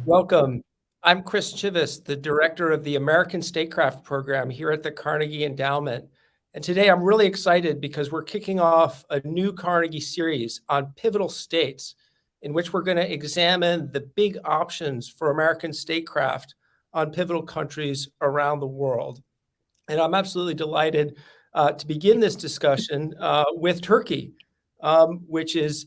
Welcome. I'm Chris Chivvis, the director of the American Statecraft program here at the Carnegie Endowment. And today I'm really excited because we're kicking off a new Carnegie series on pivotal states, in which we're going to examine the big options for American statecraft on pivotal countries around the world. And I'm absolutely delighted to begin this discussion with Turkey, which is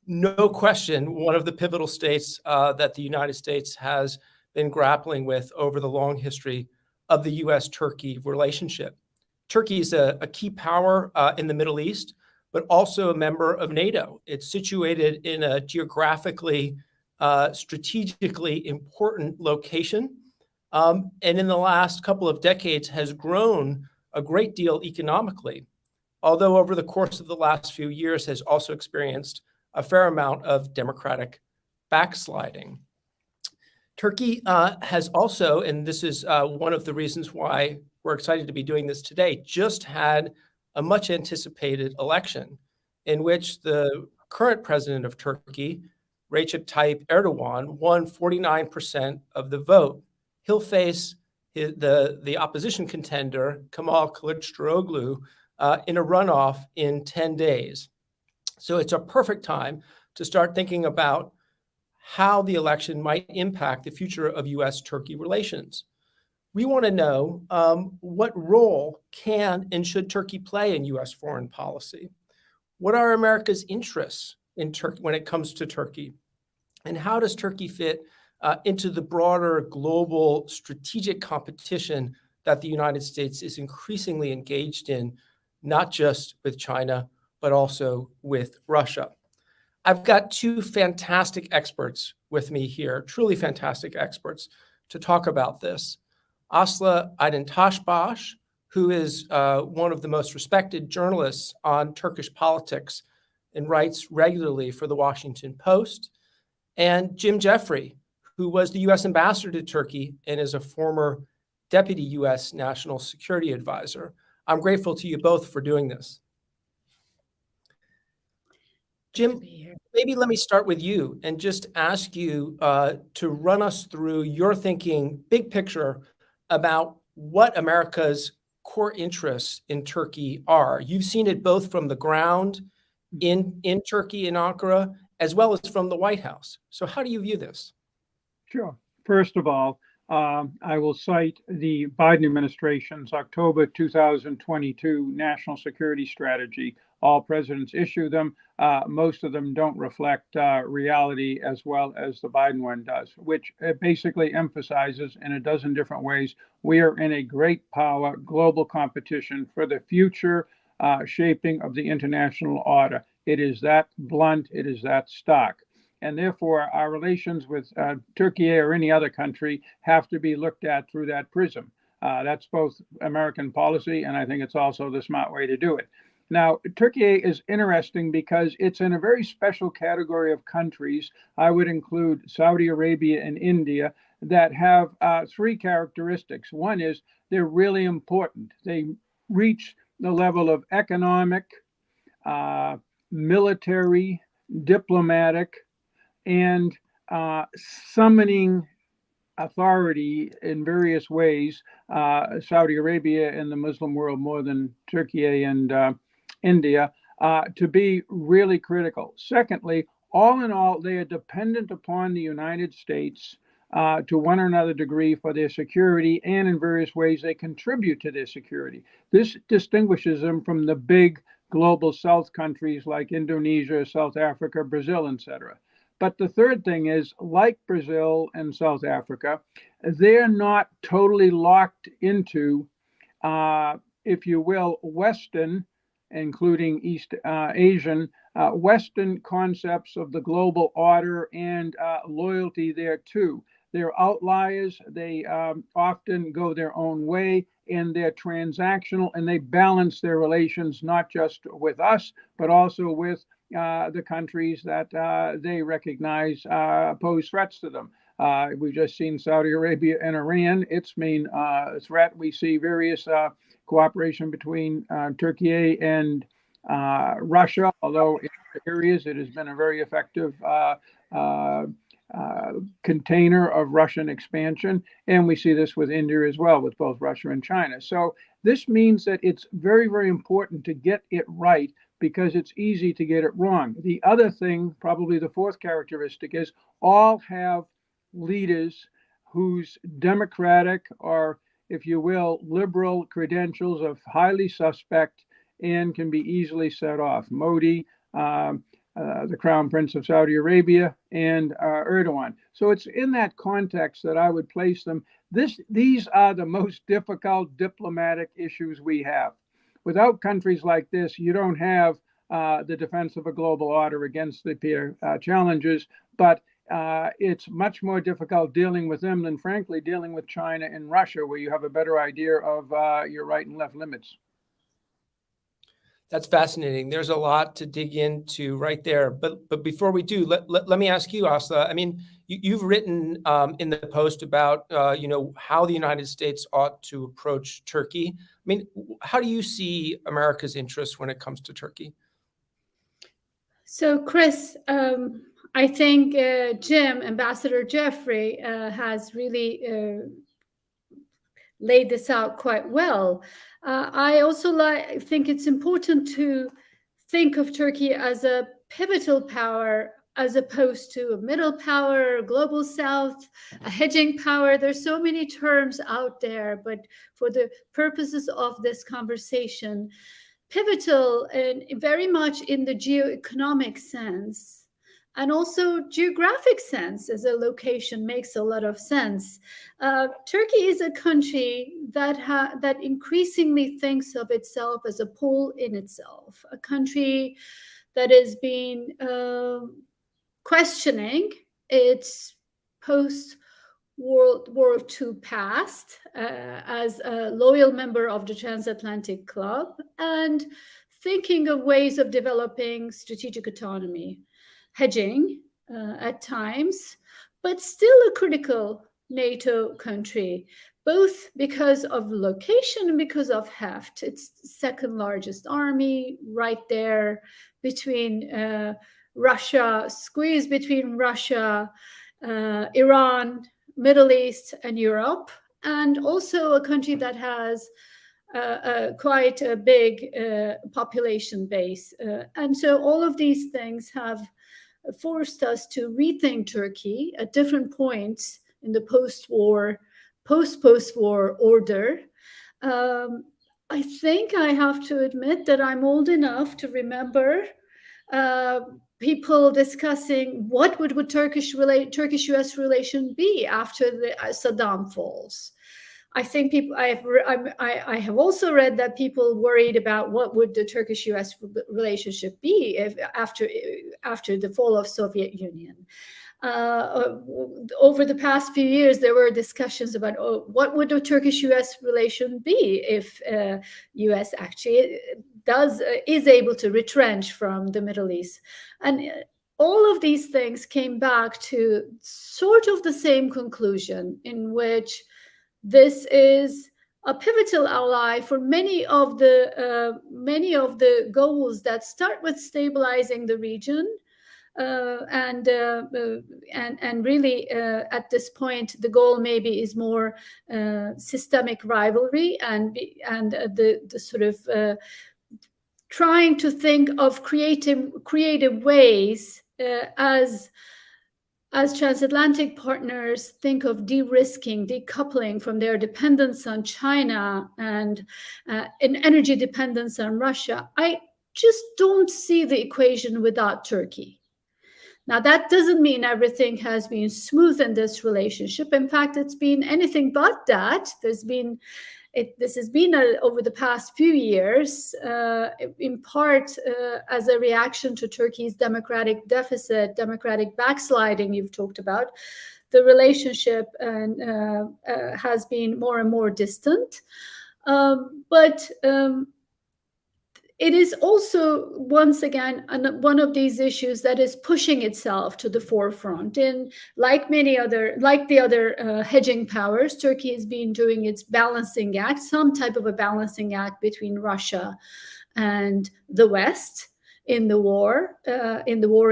no question one of the pivotal states that the United States has been grappling with over the long history of the U.S.-Turkey relationship. Turkey is a key power in the Middle East, but also a member of NATO. It's situated in a geographically, strategically important location, and in the last couple of decades has grown a great deal economically, although over the course of the last few years has also experienced a fair amount of democratic backsliding. Turkey has also, and this is one of the reasons why we're excited to be doing this today, just had a much anticipated election in which the current president of Turkey, Recep Tayyip Erdogan, won 49% of the vote. He'll face the opposition contender, Kemal Kılıçdaroğlu, in a runoff in 10 days. So it's a perfect time to start thinking about how the election might impact the future of U.S.-Turkey relations. We want to know what role can and should Turkey play in U.S. foreign policy? What are America's interests in Turkey when it comes to Turkey? And how does Turkey fit into the broader global strategic competition that the United States is increasingly engaged in, not just with China, but also with Russia? I've got two fantastic experts with me here, truly fantastic experts, to talk about this. Aslı Aydıntaşbaş, who is one of the most respected journalists on Turkish politics and writes regularly for the Washington Post, and Jim Jeffrey, who was the U.S. ambassador to Turkey and is a former deputy U.S. national security advisor. I'm grateful to you both for doing this. Jim, maybe let me start with you and just ask you to run us through your thinking, big picture, about what America's core interests in Turkey are. You've seen it both from the ground in Turkey, in Ankara, as well as from the White House. So how do you view this? Sure. First of all, I will cite the Biden administration's October 2022 National Security Strategy. All presidents issue them. Most of them don't reflect reality as well as the Biden one does, which basically emphasizes in a dozen different ways we are in a great power global competition for the future shaping of the international order. It is that blunt, it is that stark. And therefore, our relations with Turkey or any other country have to be looked at through that prism. That's both American policy, and I think it's also the smart way to do it. Now, Turkey is interesting because it's in a very special category of countries. I would include Saudi Arabia and India that have three characteristics. One is they're really important. They reach the level of economic, military, diplomatic, and summoning authority in various ways, Saudi Arabia and the Muslim world more than Turkey and India, to be really critical. Secondly, all in all, they are dependent upon the United States to one or another degree for their security, and in various ways they contribute to their security. This distinguishes them from the big global South countries like Indonesia, South Africa, Brazil, etc. But the third thing is, like Brazil and South Africa, they're not totally locked into, if you will, Western, including East Asian, Western concepts of the global order and loyalty there too. They're outliers. They often go their own way, and they're transactional, and they balance their relations not just with us, but also with the countries that they recognize pose threats to them. We've just seen Saudi Arabia and Iran, its main threat. We see various cooperation between Turkey and Russia, although in areas it has been a very effective container of Russian expansion. And we see this with India as well, with both Russia and China. So this means that it's very, very important to get it right, because it's easy to get it wrong. The other thing, probably the fourth characteristic, is all have leaders whose democratic, or if you will, liberal credentials are highly suspect and can be easily set off. Modi, the Crown Prince of Saudi Arabia, and Erdogan. So it's in that context that I would place them. These are the most difficult diplomatic issues we have. Without countries like this, you don't have the defense of a global order against the peer challenges, but it's much more difficult dealing with them than, frankly, dealing with China and Russia, where you have a better idea of your right and left limits. That's fascinating. There's a lot to dig into right there. But before we do, let me ask you, Aslı. I mean, you've written in the post about how the United States ought to approach Turkey. I mean, how do you see America's interests when it comes to Turkey? So, Chris, I think Ambassador Jeffrey, has really laid this out quite well. I also think it's important to think of Turkey as a pivotal power, as opposed to a middle power, global south, a hedging power. There's so many terms out there, but for the purposes of this conversation, pivotal and very much in the geoeconomic sense. And also geographic sense, as a location makes a lot of sense. Turkey is a country that increasingly thinks of itself as a pole in itself, a country that has been questioning its post-World War II past as a loyal member of the Transatlantic Club, and thinking of ways of developing strategic autonomy, hedging at times, but still a critical NATO country, both because of location and because of heft. It's the second largest army, right there between Russia, squeezed between Russia, Iran, Middle East, and Europe, and also a country that has quite a big population base. And so all of these things have forced us to rethink Turkey at different points in the post-war order. I think I have to admit that I'm old enough to remember people discussing what would Turkish-U.S. relation be after the Saddam falls. I think I have also read that people worried about what would the Turkish-U.S. relationship be after the fall of Soviet Union. Over the past few years, there were discussions about what would the Turkish-U.S. relation be if U.S. actually is able to retrench from the Middle East. And all of these things came back to sort of the same conclusion, in which this is a pivotal ally for many of the goals that start with stabilizing the region, and really at this point the goal maybe is more systemic rivalry and the sort of trying to think of creative ways as transatlantic partners think of de-risking, decoupling from their dependence on China and an energy dependence on Russia. I just don't see the equation without Turkey. Now, that doesn't mean everything has been smooth in this relationship. In fact, it's been anything but that. This has been over the past few years, in part as a reaction to Turkey's democratic deficit, democratic backsliding you've talked about. The relationship has been more and more distant. But it is also, once again, one of these issues that is pushing itself to the forefront. And like the other hedging powers, Turkey has been doing its balancing act, some type of a balancing act between Russia and the West in the war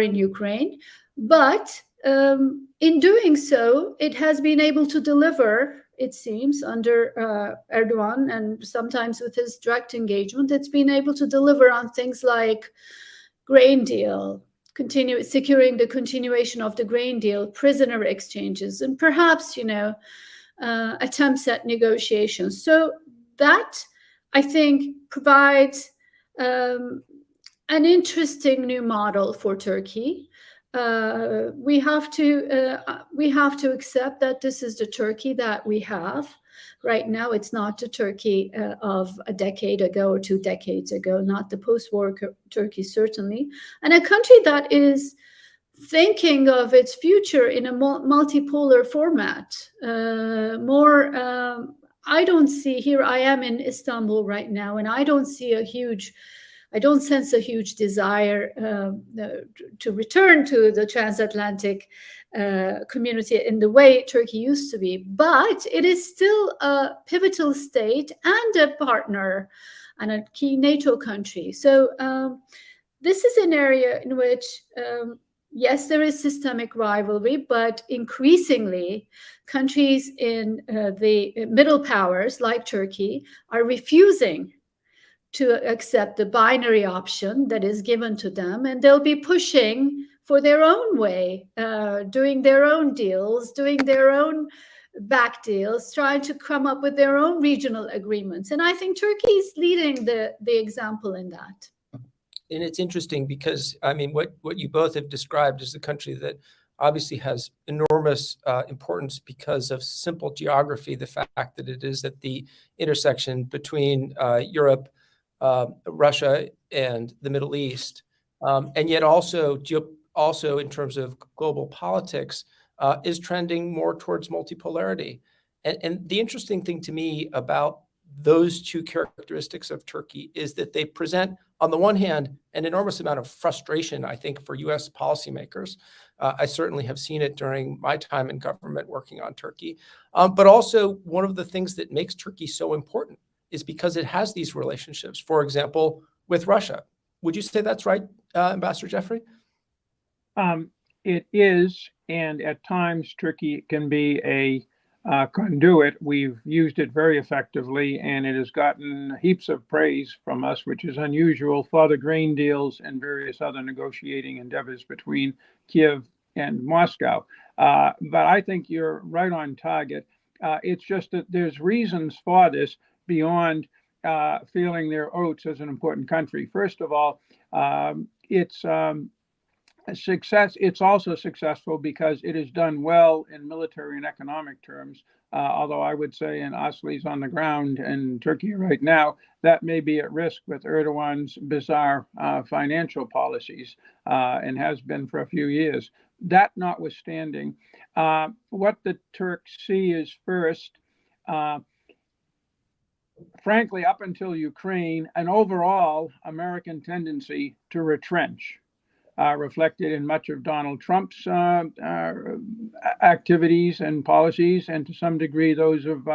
in Ukraine. But in doing so, it has been able to deliver, it seems, under Erdogan, and sometimes with his direct engagement, it's been able to deliver on things like grain deal, securing the continuation of the grain deal, prisoner exchanges, and perhaps, attempts at negotiations. So that, I think, provides an interesting new model for Turkey. We have to accept that this is the Turkey that we have right now. It's not the Turkey of a decade ago or 2 decades ago, not the post-war Turkey, certainly, and a country that is thinking of its future in a multipolar format. I don't see, here I am in Istanbul right now, and I don't sense a huge desire to return to the transatlantic community in the way Turkey used to be. But it is still a pivotal state and a partner and a key NATO country. So this is an area in which, yes, there is systemic rivalry, but increasingly countries in the middle powers like Turkey are refusing to accept the binary option that is given to them, and they'll be pushing for their own way, doing their own deals, doing their own back deals, trying to come up with their own regional agreements. And I think Turkey is leading the example in that. And it's interesting because, I mean, what you both have described is a country that obviously has enormous importance because of simple geography, the fact that it is at the intersection between Europe, Russia, and the Middle East, and yet also in terms of global politics, is trending more towards multipolarity. And the interesting thing to me about those two characteristics of Turkey is that they present, on the one hand, an enormous amount of frustration, I think, for U.S. policymakers. I certainly have seen it during my time in government working on Turkey. But also, one of the things that makes Turkey so important is because it has these relationships, for example, with Russia. Would you say that's right, Ambassador Jeffrey? It is, and at times Turkey can be a conduit. We've used it very effectively, and it has gotten heaps of praise from us, which is unusual, for the grain deals and various other negotiating endeavors between Kiev and Moscow. But I think you're right on target. It's just that there's reasons for this beyond feeling their oats as an important country. First of all, it's success. It's also successful because it is done well in military and economic terms. Although I would say, and Aslı's on the ground in Turkey right now, that may be at risk with Erdogan's bizarre financial policies, and has been for a few years. That notwithstanding, what the Turks see is first, frankly, up until Ukraine, an overall American tendency to retrench, reflected in much of Donald Trump's activities and policies, and to some degree those of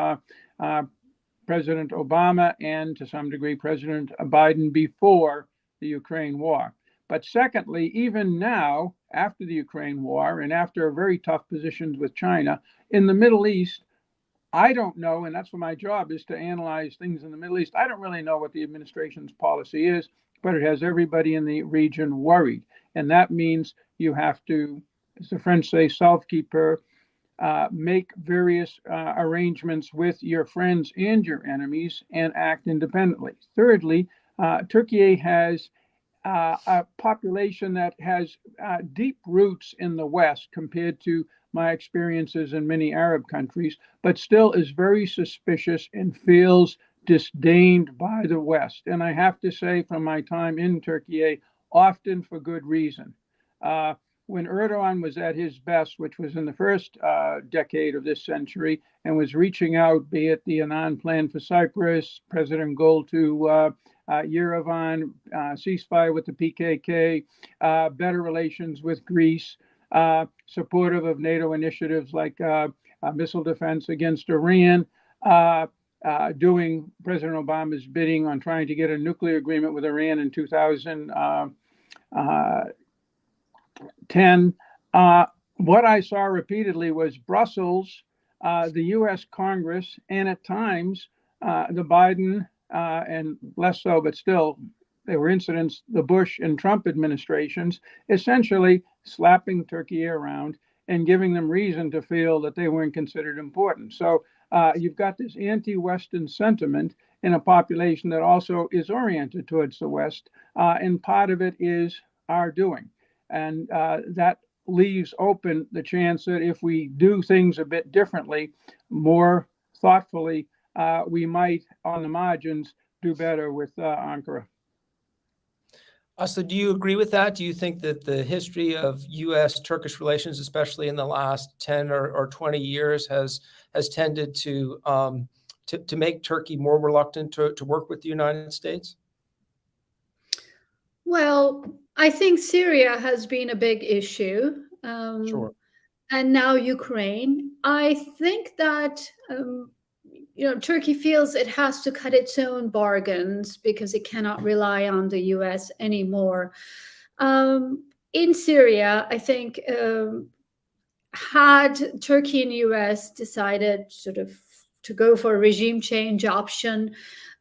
President Obama, and to some degree President Biden before the Ukraine war. But secondly, even now, after the Ukraine war and after very tough positions with China, in the Middle East, I don't know, and that's what my job is, to analyze things in the Middle East. I don't really know what the administration's policy is, but it has everybody in the region worried. And that means you have to, as the French say, self-keeper, make various arrangements with your friends and your enemies and act independently. Thirdly, Turkey has a population that has deep roots in the West compared to my experiences in many Arab countries, but still is very suspicious and feels disdained by the West. And I have to say, from my time in Turkey, often for good reason. When Erdogan was at his best, which was in the first decade of this century, and was reaching out, be it the Annan Plan for Cyprus, President Gül to Yerevan, ceasefire with the PKK, better relations with Greece, supportive of NATO initiatives like missile defense against Iran, doing President Obama's bidding on trying to get a nuclear agreement with Iran in 2010. what I saw repeatedly was Brussels, the U.S. Congress, and at times the Biden and less so, but still, there were incidents, the Bush and Trump administrations, essentially slapping Turkey around and giving them reason to feel that they weren't considered important. So you've got this anti-Western sentiment in a population that also is oriented towards the West, and part of it is our doing. And that leaves open the chance that if we do things a bit differently, more thoughtfully, we might, on the margins, do better with Ankara. Aslı, do you agree with that? Do you think that the history of U.S.-Turkish relations, especially in the last 10 or 20 years, has tended to make Turkey more reluctant to work with the United States? Well, I think Syria has been a big issue. Sure. And now Ukraine. I think that Turkey feels it has to cut its own bargains because it cannot rely on the US anymore. In Syria, I think had Turkey and US decided sort of to go for a regime change option,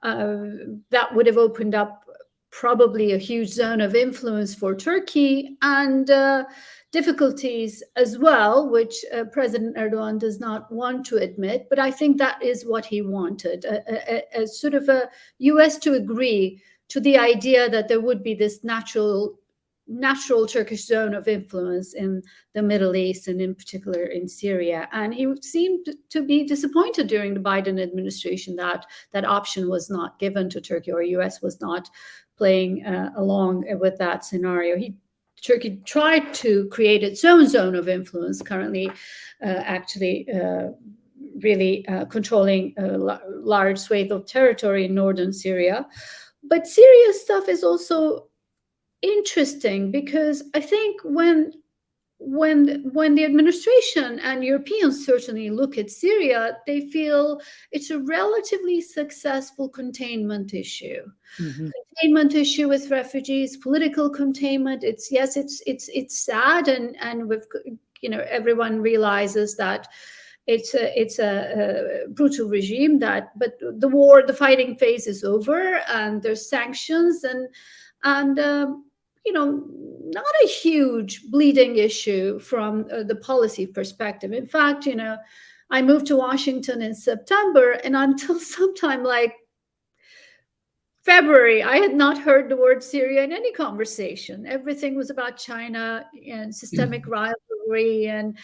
that would have opened up probably a huge zone of influence for Turkey and difficulties as well, which President Erdogan does not want to admit. But I think that is what he wanted, a sort of a US to agree to the idea that there would be this natural Turkish zone of influence in the Middle East and in particular in Syria. And he seemed to be disappointed during the Biden administration that that option was not given to Turkey, or US was not playing along with that scenario. Turkey tried to create its own zone of influence, currently actually really controlling a large swathe of territory in northern Syria. But Syria stuff is also interesting because I think when the administration and Europeans certainly look at Syria, they feel it's a relatively successful containment issue. Mm-hmm. Containment issue with refugees, political containment. It's sad, and with everyone realizes that it's a brutal regime. But the fighting phase is over, and there's sanctions and not a huge bleeding issue from the policy perspective. In fact, I moved to Washington in September, and until sometime like February, I had not heard the word Syria in any conversation. Everything was about China and systemic rivalry and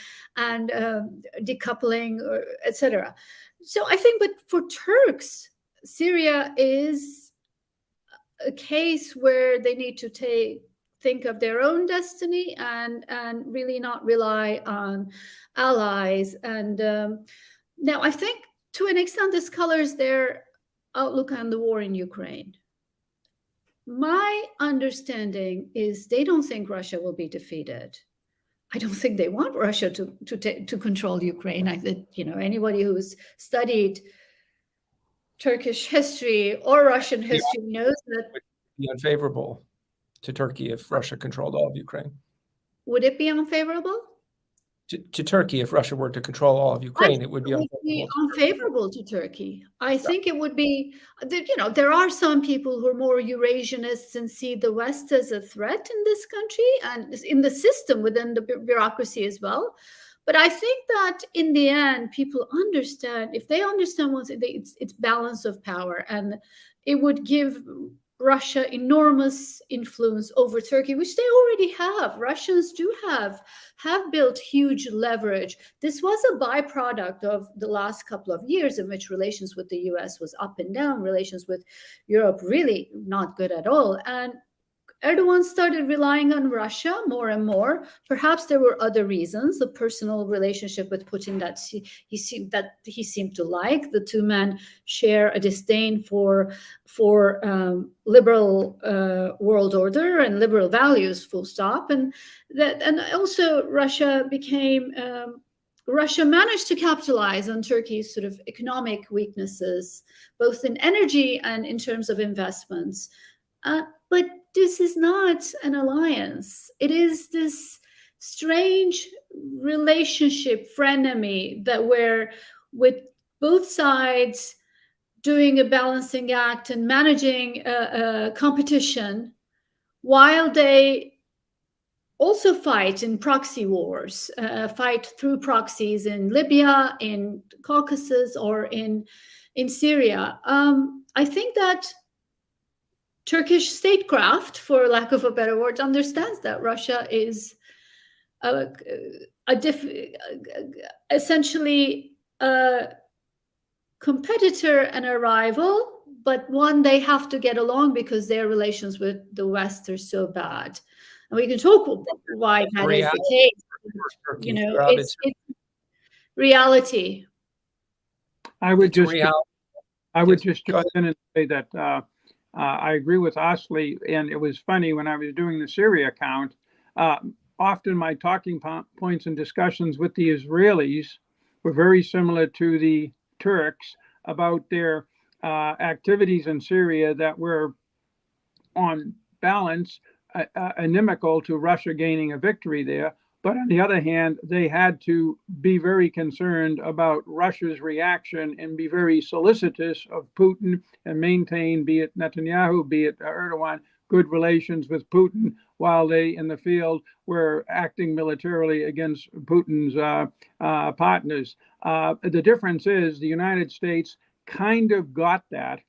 decoupling, etc. So I think, but for Turks, Syria is a case where they need to think of their own destiny and really not rely on allies. And now I think to an extent this colors their outlook on the war in Ukraine. My understanding is they don't think Russia will be defeated. I don't think they want Russia to control Ukraine. I think anybody who's studied Turkish history or Russian history knows that it would be unfavorable to Turkey if Russia controlled all of Ukraine. Would it be unfavorable? To Turkey, if Russia were to control all of Ukraine, it would be unfavorable to Turkey. I think it would be, there are some people who are more Eurasianists and see the West as a threat in this country and in the system within the bureaucracy as well. But I think that in the end, people understand, if they understand it's balance of power, and it would give Russia enormous influence over Turkey, which they already have. Russians do have built huge leverage. This was a byproduct of the last couple of years in which relations with the US was up and down, relations with Europe really not good at all. And Erdogan started relying on Russia more and more. Perhaps there were other reasons, the personal relationship with Putin that he seemed to like. The two men share a disdain for liberal world order and liberal values, full stop. And also Russia managed to capitalize on Turkey's sort of economic weaknesses, both in energy and in terms of investments. But this is not an alliance. It is this strange relationship, frenemy, that where with both sides doing a balancing act and managing a competition while they also fight in proxy wars, fight through proxies in Libya, in Caucasus, or in Syria. I think that Turkish statecraft, for lack of a better word, understands that Russia is essentially a competitor and a rival, but one they have to get along because their relations with the West are so bad. And we can talk why that is the case. You know, it's reality. I would just jump in and say that I agree with Aslı, and it was funny when I was doing the Syria count. Often my talking points and discussions with the Israelis were very similar to the Turks about their activities in Syria that were, on balance, inimical to Russia gaining a victory there. But on the other hand, they had to be very concerned about Russia's reaction and be very solicitous of Putin and maintain, be it Netanyahu, be it Erdogan, good relations with Putin, while they in the field were acting militarily against Putin's partners. The difference is the United States kind of got that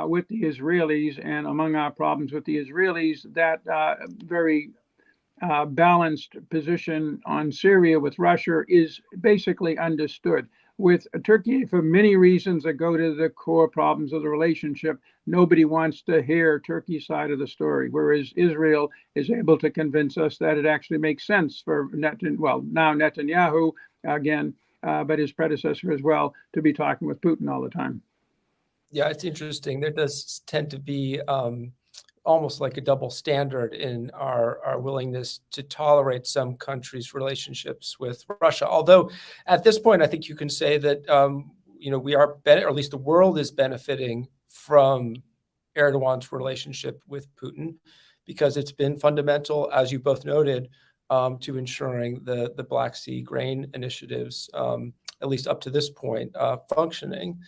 with the Israelis, and among our problems with the Israelis, that very balanced position on Syria with Russia is basically understood. With Turkey, for many reasons that go to the core problems of the relationship, nobody wants to hear Turkey's side of the story, whereas Israel is able to convince us that it actually makes sense for now Netanyahu, again, but his predecessor as well, to be talking with Putin all the time. Yeah, it's interesting. There does tend to be almost like a double standard in our willingness to tolerate some countries' relationships with Russia. Although at this point, I think you can say that we are better, or at least the world is benefiting from Erdogan's relationship with Putin, because it's been fundamental, as you both noted, to ensuring the Black Sea grain initiatives, at least up to this point, functioning.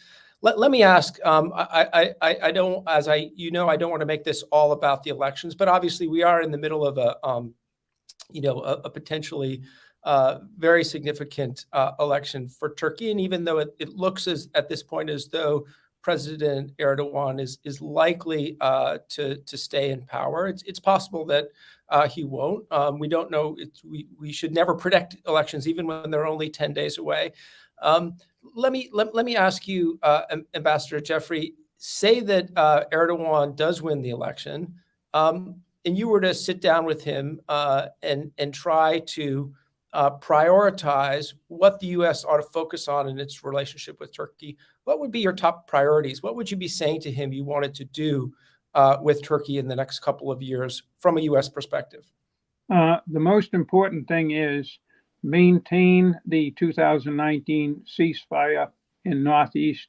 Let me ask, I don't, I don't want to make this all about the elections, but obviously we are in the middle of a potentially very significant election for Turkey. And even though it looks at this point as though President Erdogan is likely to stay in power, it's possible that he won't. We don't know. We should never predict elections, even when they're only 10 days away. Let me ask you, Ambassador Jeffrey, say that Erdogan does win the election, and you were to sit down with him and try to prioritize what the U.S. ought to focus on in its relationship with Turkey. What would be your top priorities? What would you be saying to him you wanted to do with Turkey in the next couple of years from a U.S. perspective? The most important thing is maintain the 2019 ceasefire in northeast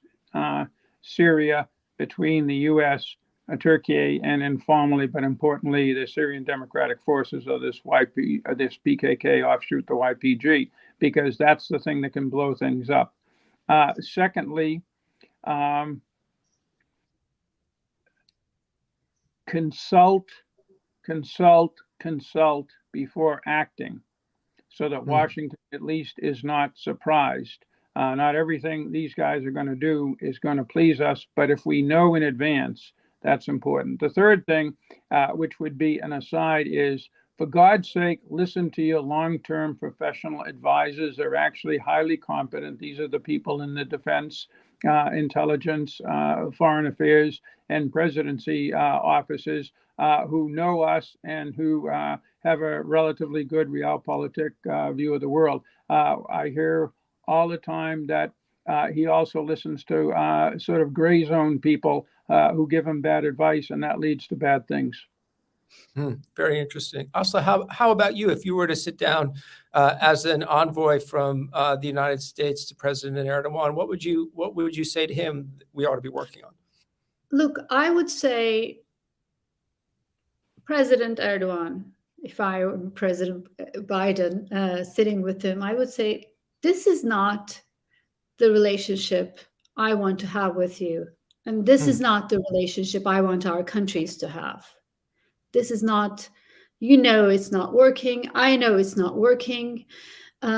Syria between the U.S., Turkey, and informally, but importantly, the Syrian Democratic Forces of this PKK offshoot, the YPG, because that's the thing that can blow things up. Secondly, consult before acting, so that Washington at least is not surprised. Not everything these guys are going to do is going to please us, but if we know in advance, that's important. The third thing, which would be an aside, is, for God's sake, listen to your long-term professional advisors. They're actually highly competent. These are the people in the defense, intelligence, foreign affairs, and presidency offices who know us and who have a relatively good realpolitik view of the world. I hear all the time that he also listens to sort of gray zone people who give him bad advice, and that leads to bad things. Very interesting. Aslı, how about you? If you were to sit down as an envoy from the United States to President Erdogan, what would you say to him we ought to be working on? Look, I would say, President Erdogan, if I were President Biden sitting with him, I would say, this is not the relationship I want to have with you. And this is not the relationship I want our countries to have. This is not, it's not working. I know it's not working. We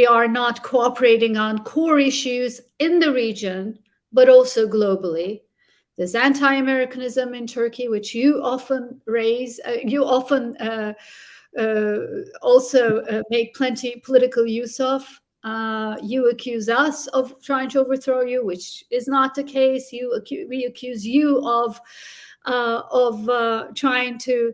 are not cooperating on core issues in the region, but also globally. There's anti-Americanism in Turkey, which you often raise. You often also make plenty political use of. You accuse us of trying to overthrow you, which is not the case. We accuse you of trying to,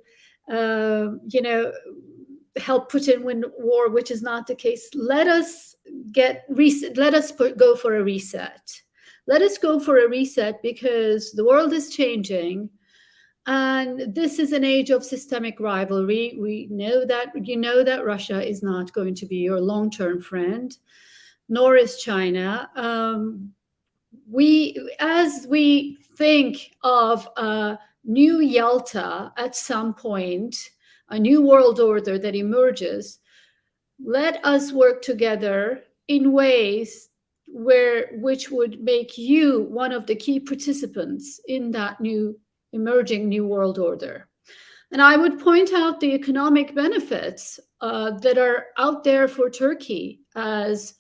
help Putin win war, which is not the case. Let us go for a reset. Let us go for a reset, because the world is changing. And this is an age of systemic rivalry. We know that Russia is not going to be your long-term friend, nor is China. As we think of a new Yalta at some point, a new world order that emerges, let us work together in ways which would make you one of the key participants in that emerging new world order. And I would point out the economic benefits that are out there for Turkey as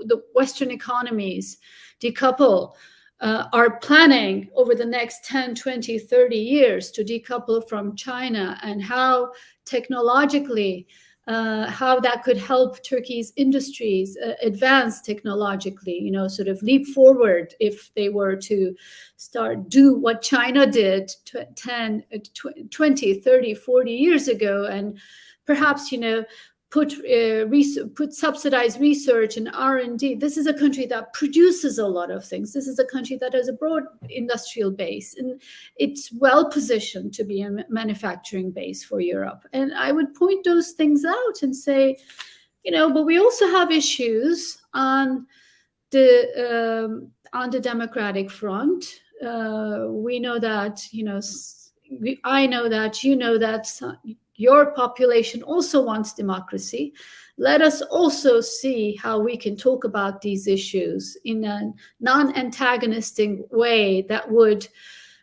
the Western economies decouple, are planning over the next 10, 20, 30 years to decouple from China, and how technologically, how that could help Turkey's industries advance technologically, sort of leap forward if they were to do what China did 10, 20, 30, 40 years ago, and perhaps, put subsidized research and R&D. This is a country that produces a lot of things. This is a country that has a broad industrial base, and it's well positioned to be a manufacturing base for Europe. And I would point those things out and say, but we also have issues on the democratic front. We know that, I know that, that your population also wants democracy. Let us also see how we can talk about these issues in a non-antagonistic way that would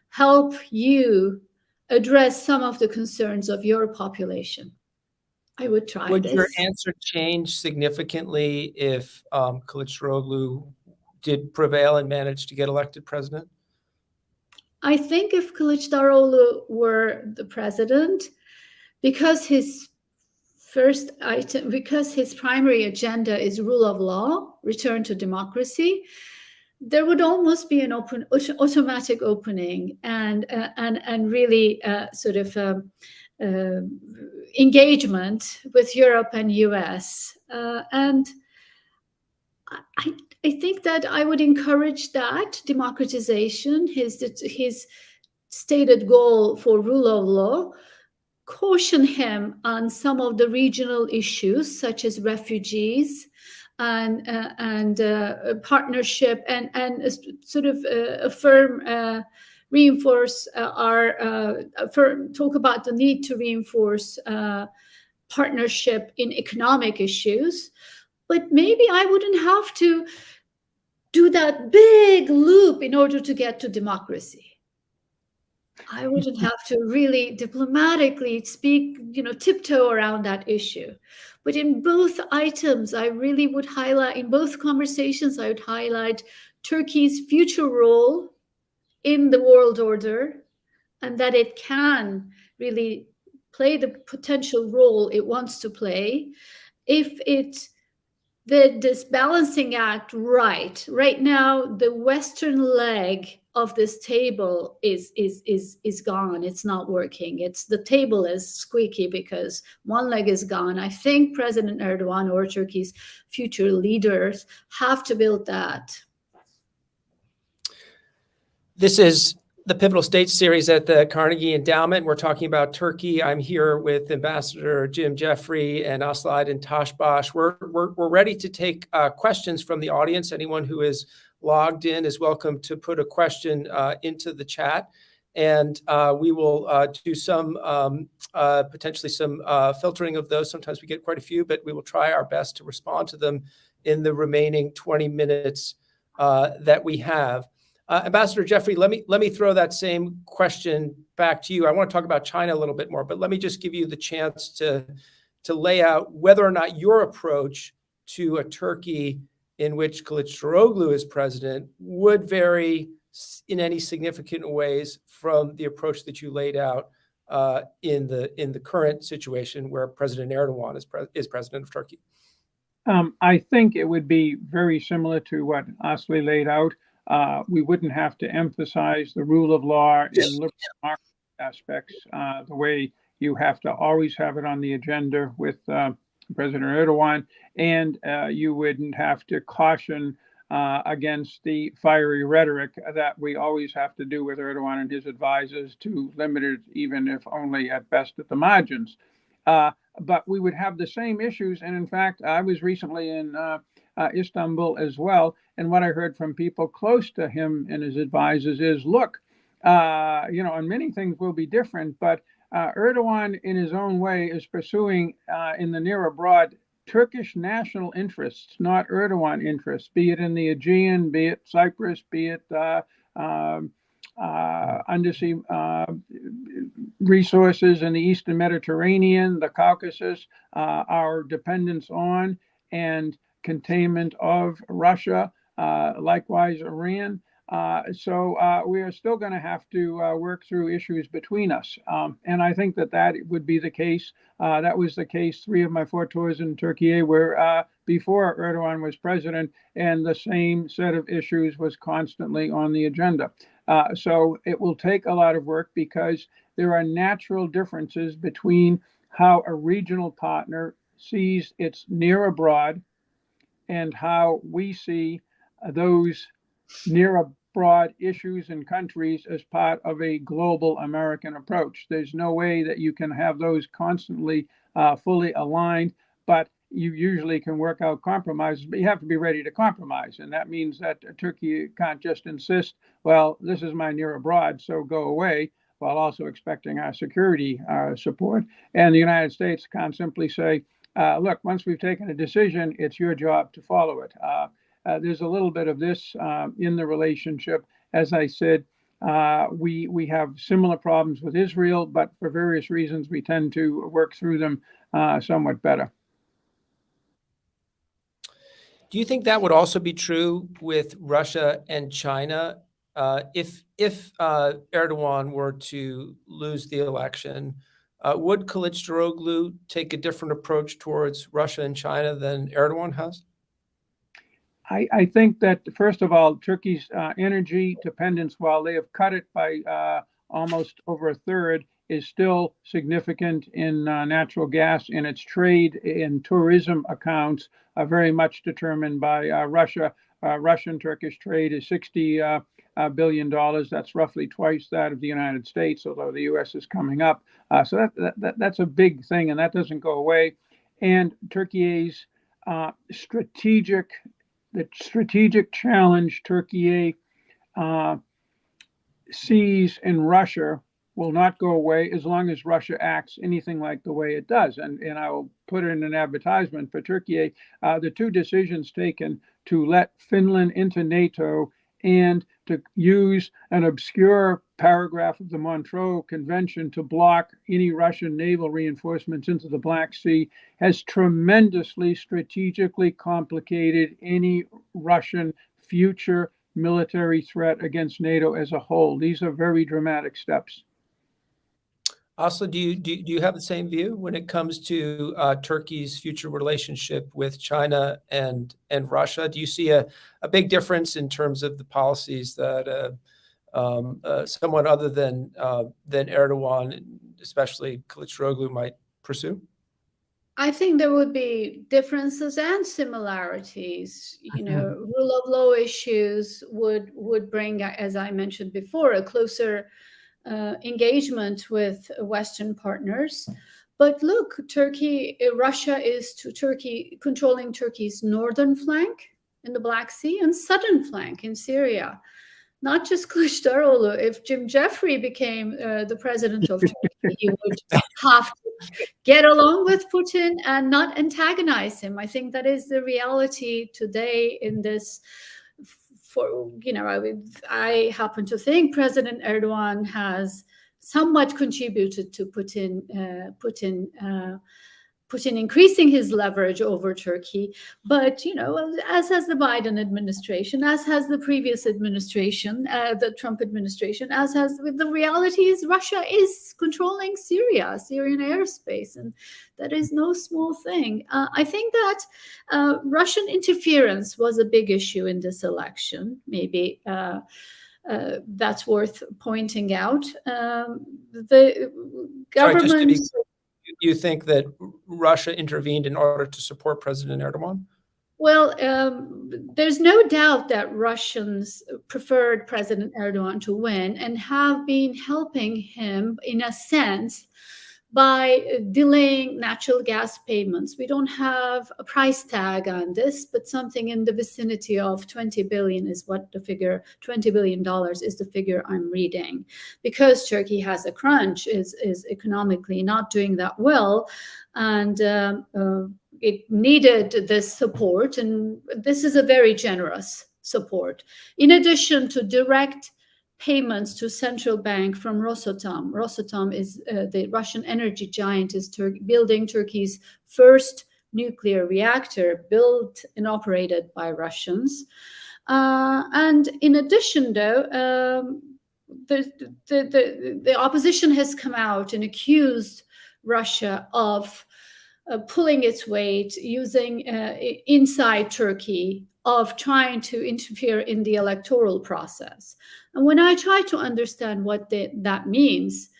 help you address some of the concerns of your population. I would try Would this. your answer change significantly if Kılıçdaroğlu did prevail and managed to get elected president? I think if Kılıçdaroğlu were the president, because his primary agenda is rule of law, return to democracy, there would almost be an automatic opening and really sort of engagement with Europe and US. And I think that I would encourage that democratization, his stated goal for rule of law, caution him on some of the regional issues such as refugees and partnership and sort of reinforce talk about the need to reinforce partnership in economic issues. But maybe I wouldn't have to do that big loop in order to get to democracy. I wouldn't have to really diplomatically speak, tiptoe around that issue. But in both items, I really would highlight, in both conversations, I would highlight Turkey's future role in the world order, and that it can really play the potential role it wants to play if this balancing act right now, the Western leg of this table is gone. It's not working. The table is squeaky because one leg is gone. I think President Erdogan or Turkey's future leaders have to build that. This is the Pivotal States series at the Carnegie Endowment. We're talking about Turkey. I'm here with Ambassador Jim Jeffrey and Aslı Aydıntaşbaş. We're ready to take questions from the audience. Anyone who is logged in is welcome to put a question into the chat. And we will do some, potentially some filtering of those. Sometimes we get quite a few, but we will try our best to respond to them in the remaining 20 minutes that we have. Ambassador Jeffrey, let me throw that same question back to you. I want to talk about China a little bit more, but let me just give you the chance to lay out whether or not your approach to a Turkey in which Kılıçdaroğlu is president would vary in any significant ways from the approach that you laid out in the current situation where President Erdogan is president of Turkey. I think it would be very similar to what Aslı laid out. We wouldn't have to emphasize the rule of law and liberal democracy aspects the way you have to always have it on the agenda with President Erdogan, and you wouldn't have to caution against the fiery rhetoric that we always have to do with Erdogan and his advisors to limit it, even if only at best at the margins. But we would have the same issues. And in fact, I was recently in Istanbul as well. And what I heard from people close to him and his advisors is, look, and many things will be different, but Erdogan in his own way is pursuing in the near abroad Turkish national interests, not Erdogan interests, be it in the Aegean, be it Cyprus, be it undersea resources in the Eastern Mediterranean, the Caucasus, our dependence on and containment of Russia, likewise Iran. So we are still going to have to work through issues between us. And I think that would be the case. That was the case 3 of my 4 tours in Turkey, where before Erdogan was president, and the same set of issues was constantly on the agenda. So it will take a lot of work because there are natural differences between how a regional partner sees its near abroad and how we see those near abroad issues and countries as part of a global American approach. There's no way that you can have those constantly fully aligned, but you usually can work out compromises, but you have to be ready to compromise. And that means that Turkey can't just insist, well, this is my near abroad, so go away, while also expecting our security support. And the United States can't simply say, look, once we've taken a decision, it's your job to follow it. There's a little bit of this in the relationship. As I said, we have similar problems with Israel, but for various reasons, we tend to work through them somewhat better. Do you think that would also be true with Russia and China? If Erdogan were to lose the election, would Kılıçdaroğlu take a different approach towards Russia and China than Erdogan has? I think that, first of all, Turkey's energy dependence, while they have cut it by almost over a third, is still significant in natural gas, and its trade and tourism accounts are very much determined by Russia. Russian-Turkish trade is $60 billion. That's roughly twice that of the United States, although the U.S. is coming up. So that's a big thing, and that doesn't go away. And Turkey's strategic challenge Turkey sees in Russia will not go away as long as Russia acts anything like the way it does. And I will put in an advertisement for Turkey. The 2 decisions taken to let Finland into NATO and to use an obscure paragraph of the Montreux Convention to block any Russian naval reinforcements into the Black Sea has tremendously strategically complicated any Russian future military threat against NATO as a whole. These are very dramatic steps. Aslı, do you have the same view when it comes to Turkey's future relationship with China and Russia? Do you see a big difference in terms of the policies that someone other than Erdogan, especially Kılıçdaroğlu, might pursue? I think there would be differences and similarities. Rule of law issues would bring, as I mentioned before, a closer engagement with Western partners. But look, Russia is controlling Turkey's northern flank in the Black Sea and southern flank in Syria. not just Kılıçdaroğlu. If Jim Jeffrey became the president of Turkey, he would have to get along with Putin and not antagonize him. I think that is the reality today in this. I happen to think President Erdogan has somewhat contributed to Putin increasing his leverage over Turkey. But, as has the Biden administration, as has the previous administration, the Trump administration, as has the reality is Russia is controlling Syrian airspace. And that is no small thing. I think that Russian interference was a big issue in this election. Maybe that's worth pointing out. The government... You think that Russia intervened in order to support President Erdogan? Well, there's no doubt that Russians preferred President Erdogan to win and have been helping him, in a sense, by delaying natural gas payments. We don't have a price tag on this, but something in the vicinity of 20 billion is what the figure, $20 billion is the figure I'm reading. Because Turkey has a crunch, is economically not doing that well, and it needed this support, and this is a very generous support. In addition to direct payments to central bank from Rosatom. Rosatom is the Russian energy giant, is building Turkey's first nuclear reactor, built and operated by Russians. And in addition, though, the opposition has come out and accused Russia of pulling its weight, using inside Turkey, of trying to interfere in the electoral process. And when I try to understand what that means,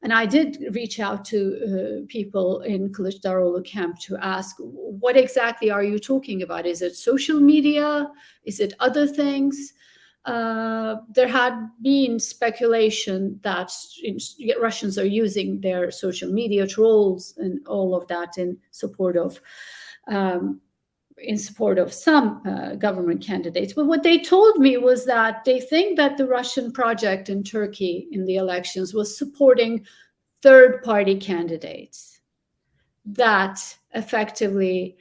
and I did reach out to people in Kılıçdaroğlu camp to ask, what exactly are you talking about? Is it social media? Is it other things? There had been speculation that Russians are using their social media trolls and all of that in support of some government candidates. But what they told me was that they think that the Russian project in Turkey in the elections was supporting third-party candidates that effectively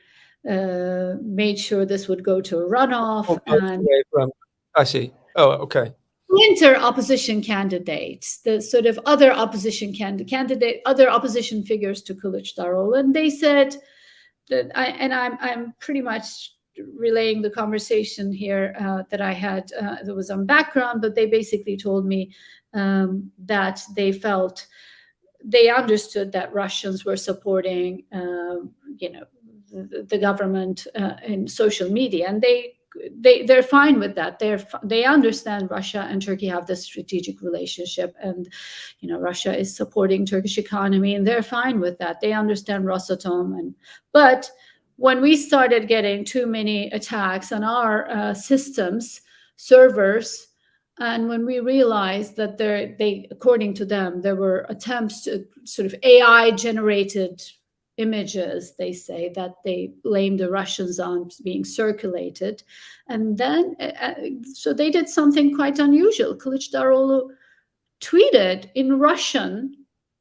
made sure this would go to a runoff. I see. Oh, okay. Winter opposition candidates, the sort of other opposition other opposition figures to Kılıçdaroğlu, and they said that I'm pretty much relaying the conversation here that I had that was on background, but they basically told me that they understood that Russians were supporting the government in social media, and they're fine with that. They understand Russia and Turkey have this strategic relationship, and Russia is supporting Turkish economy, and they're fine with that. They understand Rosatom, but when we started getting too many attacks on our systems, servers, and when we realized that according to them, there were attempts to sort of AI generated images, they say, that they blame the Russians on being circulated. And then, so they did something quite unusual. Kılıçdaroğlu tweeted in Russian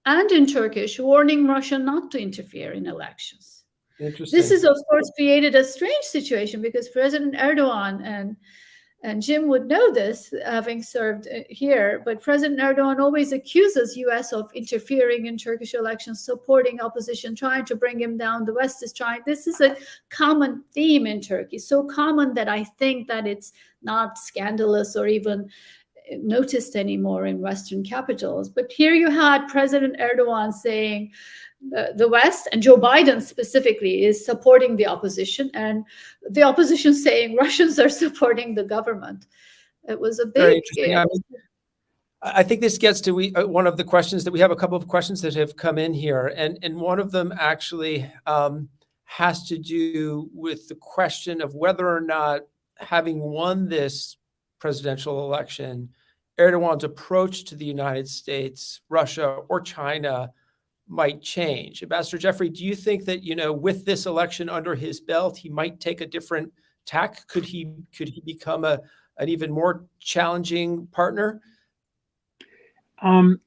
and in Turkish, warning Russia not to interfere in elections. This is, of course, created a strange situation because President Erdogan and Jim would know this, having served here, but President Erdogan always accuses US of interfering in Turkish elections, supporting opposition, trying to bring him down. The West is trying. This is a common theme in Turkey, so common that I think that it's not scandalous or even noticed anymore in Western capitals. But here you had President Erdogan saying the West, and Joe Biden specifically, is supporting the opposition, and the opposition saying Russians are supporting the government. It was a big... I think this gets to one of the questions that we have, a couple of questions that have come in here, and one of them actually has to do with the question of whether or not, having won this presidential election, Erdogan's approach to the United States, Russia, or China might change. Ambassador Jeffrey, do you think that, with this election under his belt, he might take a different tack? Could he become a an even more challenging partner?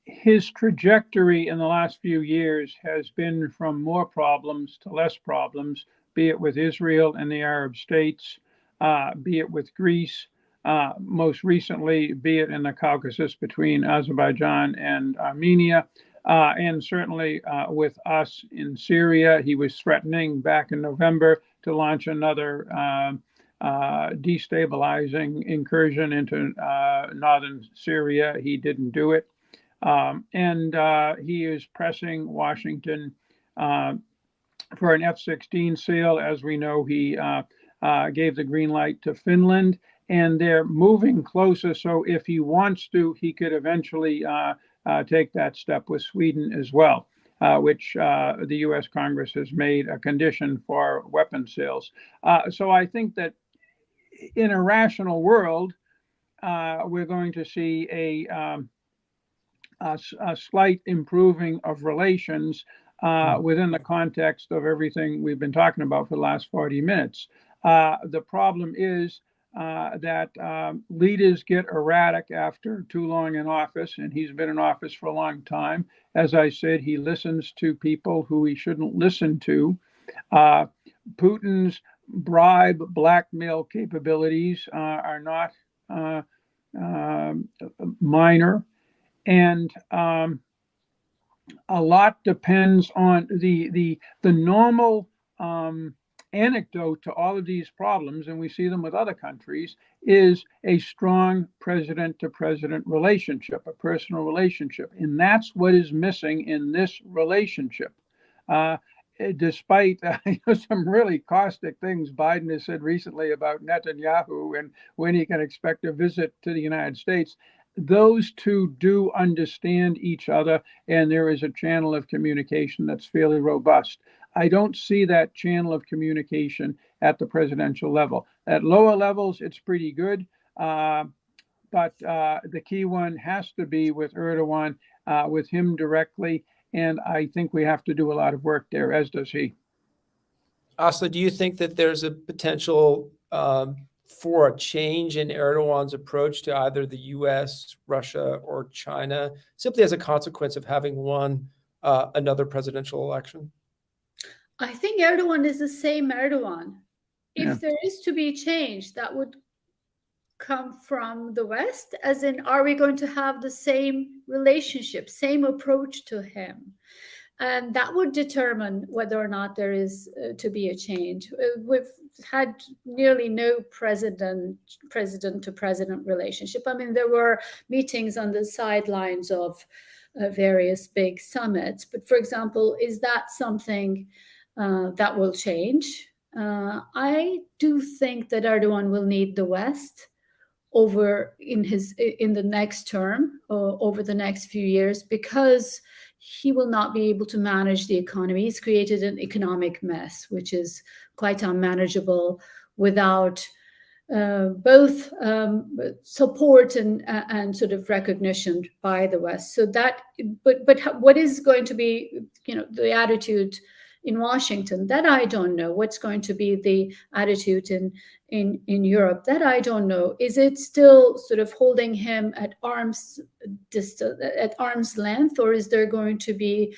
His trajectory in the last few years has been from more problems to less problems, be it with Israel and the Arab states, be it with Greece, most recently, be it in the Caucasus between Azerbaijan and Armenia, and certainly with us in Syria. He was threatening back in November to launch another destabilizing incursion into northern Syria. He didn't do it. And he is pressing Washington for an F-16 sale. As we know, he gave the green light to Finland, and they're moving closer. So if he wants to, he could eventually take that step with Sweden as well, which the U.S. Congress has made a condition for weapon sales. So I think that in a rational world, we're going to see a slight improving of relations within the context of everything we've been talking about for the last 40 minutes. The problem is that leaders get erratic after too long in office, and he's been in office for a long time. As I said, he listens to people who he shouldn't listen to. Putin's bribe blackmail capabilities are not minor. And a lot depends on the normal anecdote to all of these problems, and we see them with other countries, is a strong president-to-president relationship, a personal relationship. And that's what is missing in this relationship. Despite some really caustic things Biden has said recently about Netanyahu and when he can expect a visit to the United States, those two do understand each other, and there is a channel of communication that's fairly robust. I don't see that channel of communication at the presidential level. At lower levels, it's pretty good, but the key one has to be with Erdogan, with him directly, and I think we have to do a lot of work there, as does he. Aslı, do you think that there's a potential for a change in Erdogan's approach to either the U.S., Russia, or China, simply as a consequence of having won another presidential election? I think Erdogan is the same Erdogan. Yeah. If there is to be change, that would come from the West, as in, are we going to have the same relationship, same approach to him? And that would determine whether or not there is to be a change. We've had nearly no president-to-president relationship. I mean, there were meetings on the sidelines of various big summits. But for example, is that something that will change? I do think that Erdogan will need the West in the next term, over the next few years, because he will not be able to manage the economy. He's created an economic mess, which is quite unmanageable without both support and sort of recognition by the West. So that, but what is going to be, the attitude in Washington, that I don't know. What's going to be the attitude in Europe, that I don't know. Is it still sort of holding him at arm's length, or is there going to be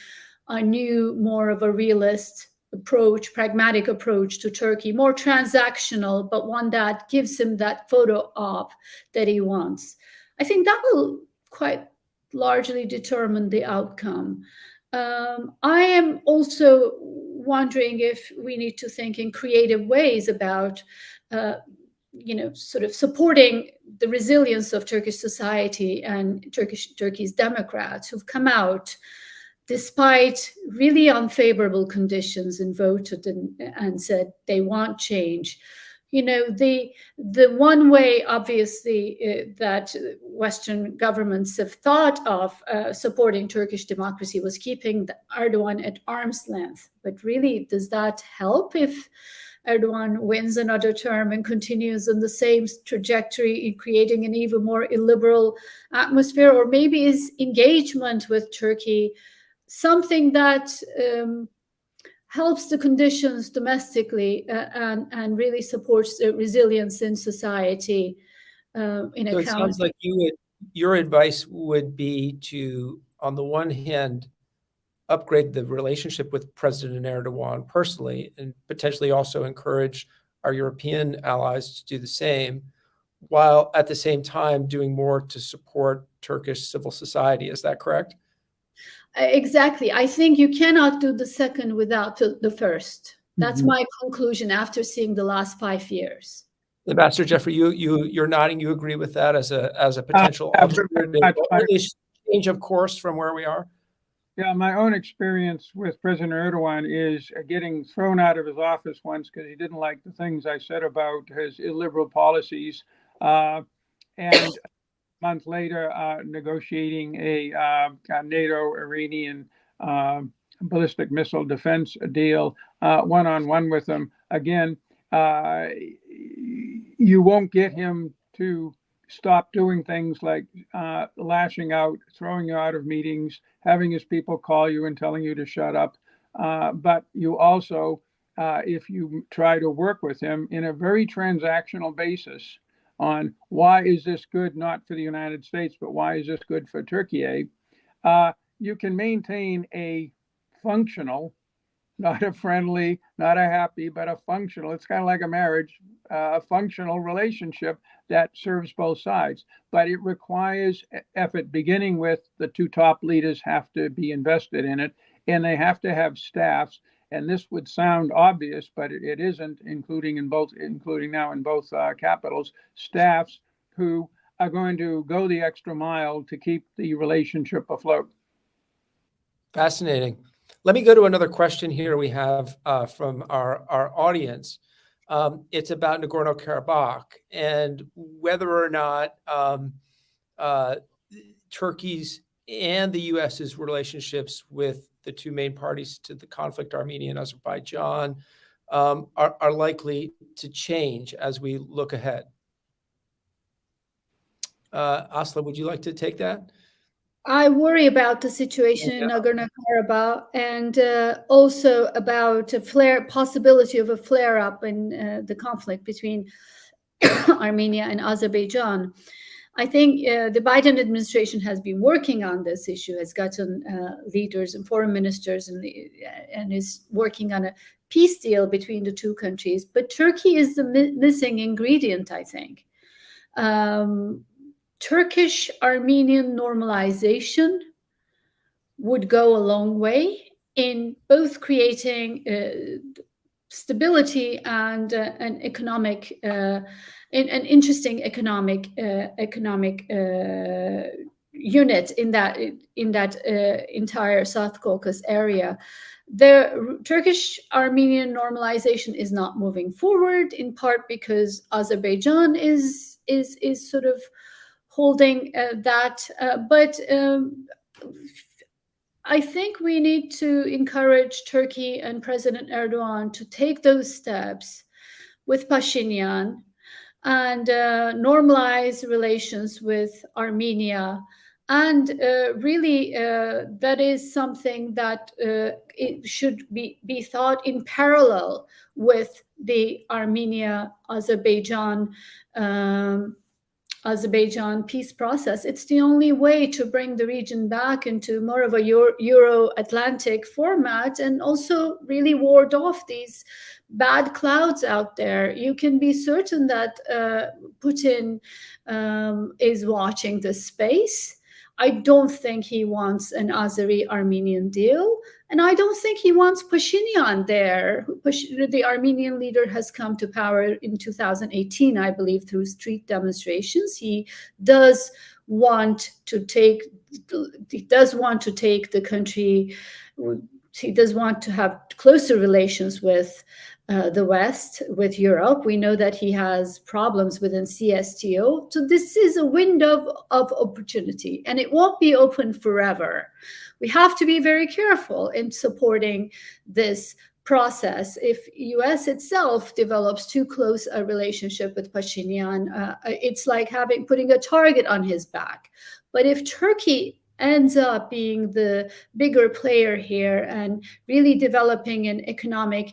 a new, more of a realist approach, pragmatic approach to Turkey, more transactional, but one that gives him that photo op that he wants? I think that will quite largely determine the outcome. I am also wondering if we need to think in creative ways about, sort of supporting the resilience of Turkish society and Turkey's Democrats who've come out despite really unfavorable conditions and voted and said they want change. The one way, obviously, that Western governments have thought of supporting Turkish democracy was keeping Erdogan at arm's length. But really, does that help if Erdogan wins another term and continues on the same trajectory in creating an even more illiberal atmosphere? Or maybe is engagement with Turkey something that helps the conditions domestically and really supports the resilience in society in So it account. sounds like your advice would be to, on the one hand, upgrade the relationship with President Erdogan personally, and potentially also encourage our European allies to do the same, while at the same time doing more to support Turkish civil society. Is that correct? Exactly. I think you cannot do the second without the first. That's Mhm. my conclusion after seeing the last 5 years. Ambassador Jeffrey, you're nodding. You agree with that as a potential very alternative, much. or at least change of course from where we are? Yeah, my own experience with President Erdogan is getting thrown out of his office once because he didn't like the things I said about his illiberal policies. And a month later, negotiating a NATO-Iranian ballistic missile defense deal one-on-one with him. Again, you won't get him to stop doing things like lashing out, throwing you out of meetings, having his people call you and telling you to shut up. But you also, if you try to work with him in a very transactional basis on why is this good, not for the United States, but why is this good for Türkiye, you can maintain a functional, not a friendly, not a happy, but a functional, it's kind of like a marriage, a functional relationship that serves both sides. But it requires effort, beginning with the two top leaders have to be invested in it, and they have to have staffs. And this would sound obvious, but it isn't, including now in both capitals, staffs who are going to go the extra mile to keep the relationship afloat. Fascinating. Let me go to another question here we have from our audience. It's about Nagorno-Karabakh and whether or not Turkey's and the US's relationships with the two main parties to the conflict, Armenia and Azerbaijan, are likely to change as we look ahead. Aslı, would you like to take that? I worry about the situation in Nagorno-Karabakh and also about a possibility of a flare-up in the conflict between Armenia and Azerbaijan. I think the Biden administration has been working on this issue, has gotten leaders and foreign ministers and is working on a peace deal between the two countries. But Turkey is the missing ingredient, I think. Turkish-Armenian normalization would go a long way in both creating stability and an economic, an interesting economic unit in that entire South Caucasus area. The Turkish-Armenian normalization is not moving forward, in part because Azerbaijan is sort of holding that, but I think we need to encourage Turkey and President Erdogan to take those steps with Pashinyan and normalize relations with Armenia. And really, that is something that it should be thought in parallel with the Armenia-Azerbaijan peace process. It's the only way to bring the region back into more of a Euro-Atlantic format and also really ward off these bad clouds out there. You can be certain that Putin is watching this space. I don't think he wants an Azeri-Armenian deal, and I don't think he wants Pashinyan there. The Armenian leader has come to power in 2018, I believe, through street demonstrations. He does want to take the country. He does want to have closer relations with the West, with Europe. We know that he has problems within CSTO. So this is a window of opportunity, and it won't be open forever. We have to be very careful in supporting this process. If US itself develops too close a relationship with Pashinyan, it's like putting a target on his back. But if Turkey ends up being the bigger player here and really developing an economic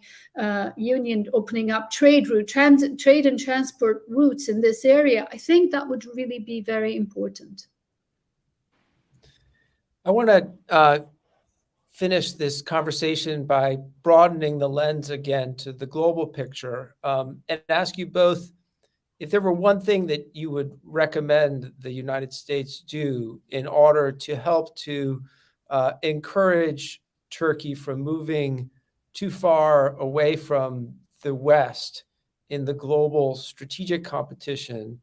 union, opening up trade and transport routes in this area, I think that would really be very important. I want to finish this conversation by broadening the lens again to the global picture, and ask you both if there were one thing that you would recommend the United States do in order to help to encourage Turkey from moving too far away from the West in the global strategic competition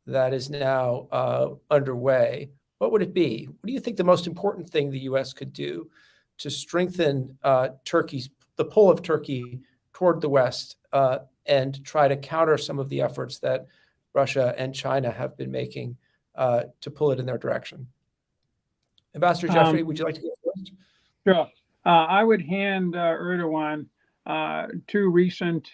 that is now underway, what would it be? What do you think the most important thing the US could do to strengthen the pull of Turkey toward the West and try to counter some of the efforts that Russia and China have been making to pull it in their direction? Ambassador Jeffrey, would you like to go first? Sure. I would hand Erdogan two recent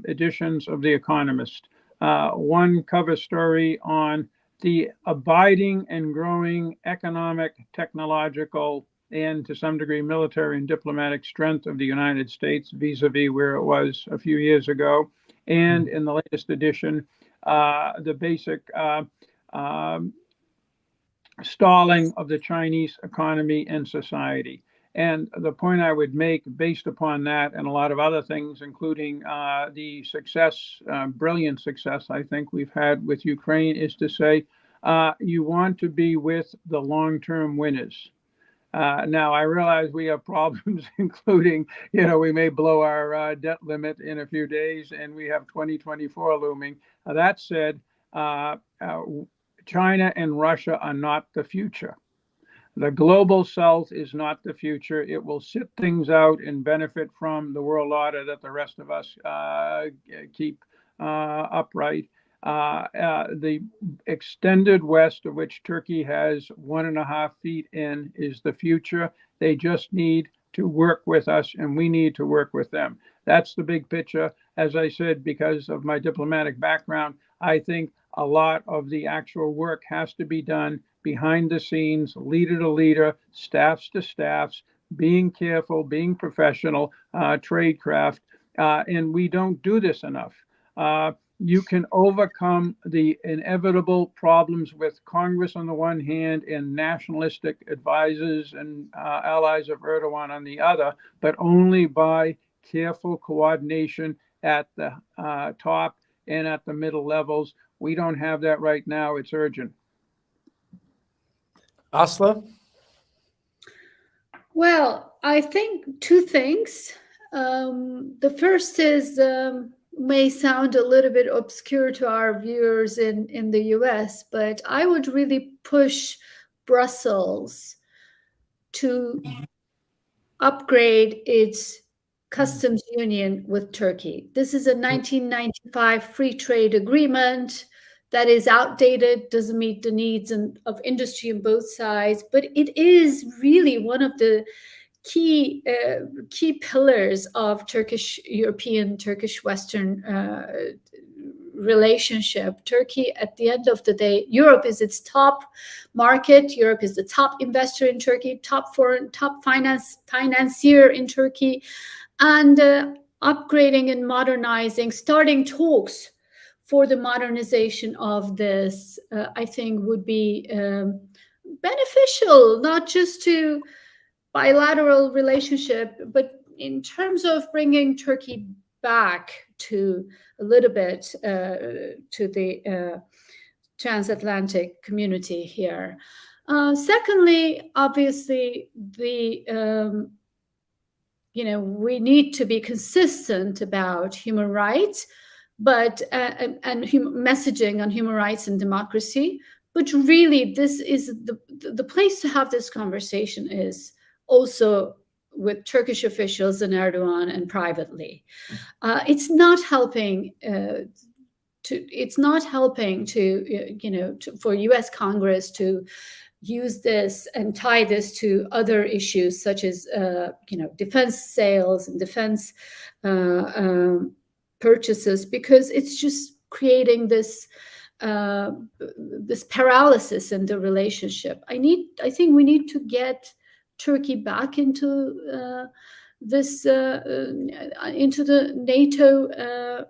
editions of The Economist. One cover story on the abiding and growing economic, technological, and to some degree military and diplomatic strength of the United States vis-a-vis where it was a few years ago. And in the latest edition, the basic stalling of the Chinese economy and society. And the point I would make based upon that and a lot of other things, including the success, brilliant success I think we've had with Ukraine, is to say, you want to be with the long-term winners. Now, I realize we have problems, including, we may blow our debt limit in a few days and we have 2024 looming. That said, China and Russia are not the future. The global south is not the future. It will sit things out and benefit from the world order that the rest of us keep upright. The extended west, of which Turkey has 1.5 feet in, is the future. They just need to work with us, and we need to work with them. That's the big picture. As I said, because of my diplomatic background, I think a lot of the actual work has to be done behind the scenes, leader to leader, staffs to staffs, being careful, being professional, tradecraft, and we don't do this enough. You can overcome the inevitable problems with Congress on the one hand and nationalistic advisors and allies of Erdogan on the other, but only by careful coordination at the top and at the middle levels. We don't have that right now. It's urgent. Aslı? Well, I think two things. The first is may sound a little bit obscure to our viewers in the US, but I would really push Brussels to upgrade its customs union with Turkey. This is a 1995 free trade agreement that is outdated, doesn't meet the needs of industry on both sides, but it is really one of the key pillars of European Turkish Western relationship. Turkey, at the end of the day, Europe is its top market. Europe is the top investor in Turkey, top financier in Turkey, and upgrading and modernizing, starting talks for the modernization of this, I think would be beneficial, not just to bilateral relationship, but in terms of bringing Turkey back to a little bit to the transatlantic community here. Secondly, obviously, we need to be consistent about human rights, but messaging on human rights and democracy. But really, this is the place to have this conversation is also with Turkish officials and Erdogan and privately. It's not helping for U.S. Congress to use this and tie this to other issues such as defense sales and defense purchases, because it's just creating this this paralysis in the relationship. I think we need to get Turkey back into into the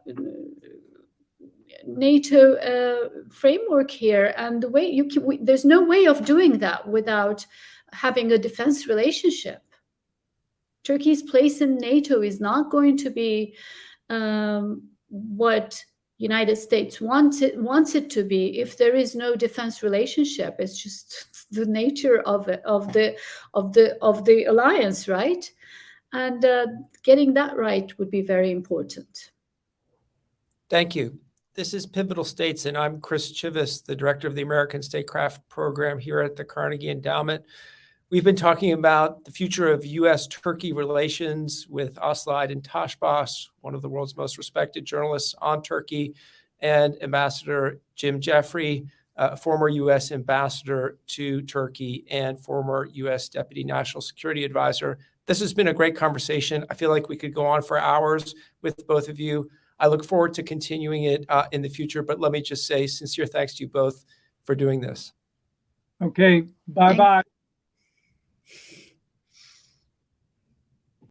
NATO framework here, and the way there's no way of doing that without having a defense relationship. Turkey's place in NATO is not going to be what United States wants it to be if there is no defense relationship. It's just the nature of the alliance, right? And getting that right would be very important. Thank you. This is Pivotal States, and I'm Chris Chivvis, the director of the American Statecraft Program here at the Carnegie Endowment. We've been talking about the future of U.S.-Turkey relations with Aslı Aydıntaşbaş, one of the world's most respected journalists on Turkey, and Ambassador Jim Jeffrey, former U.S. ambassador to Turkey and former U.S. Deputy National Security Advisor. This has been a great conversation. I feel like we could go on for hours with both of you. I look forward to continuing it in the future, but let me just say sincere thanks to you both for doing this. Okay, bye-bye.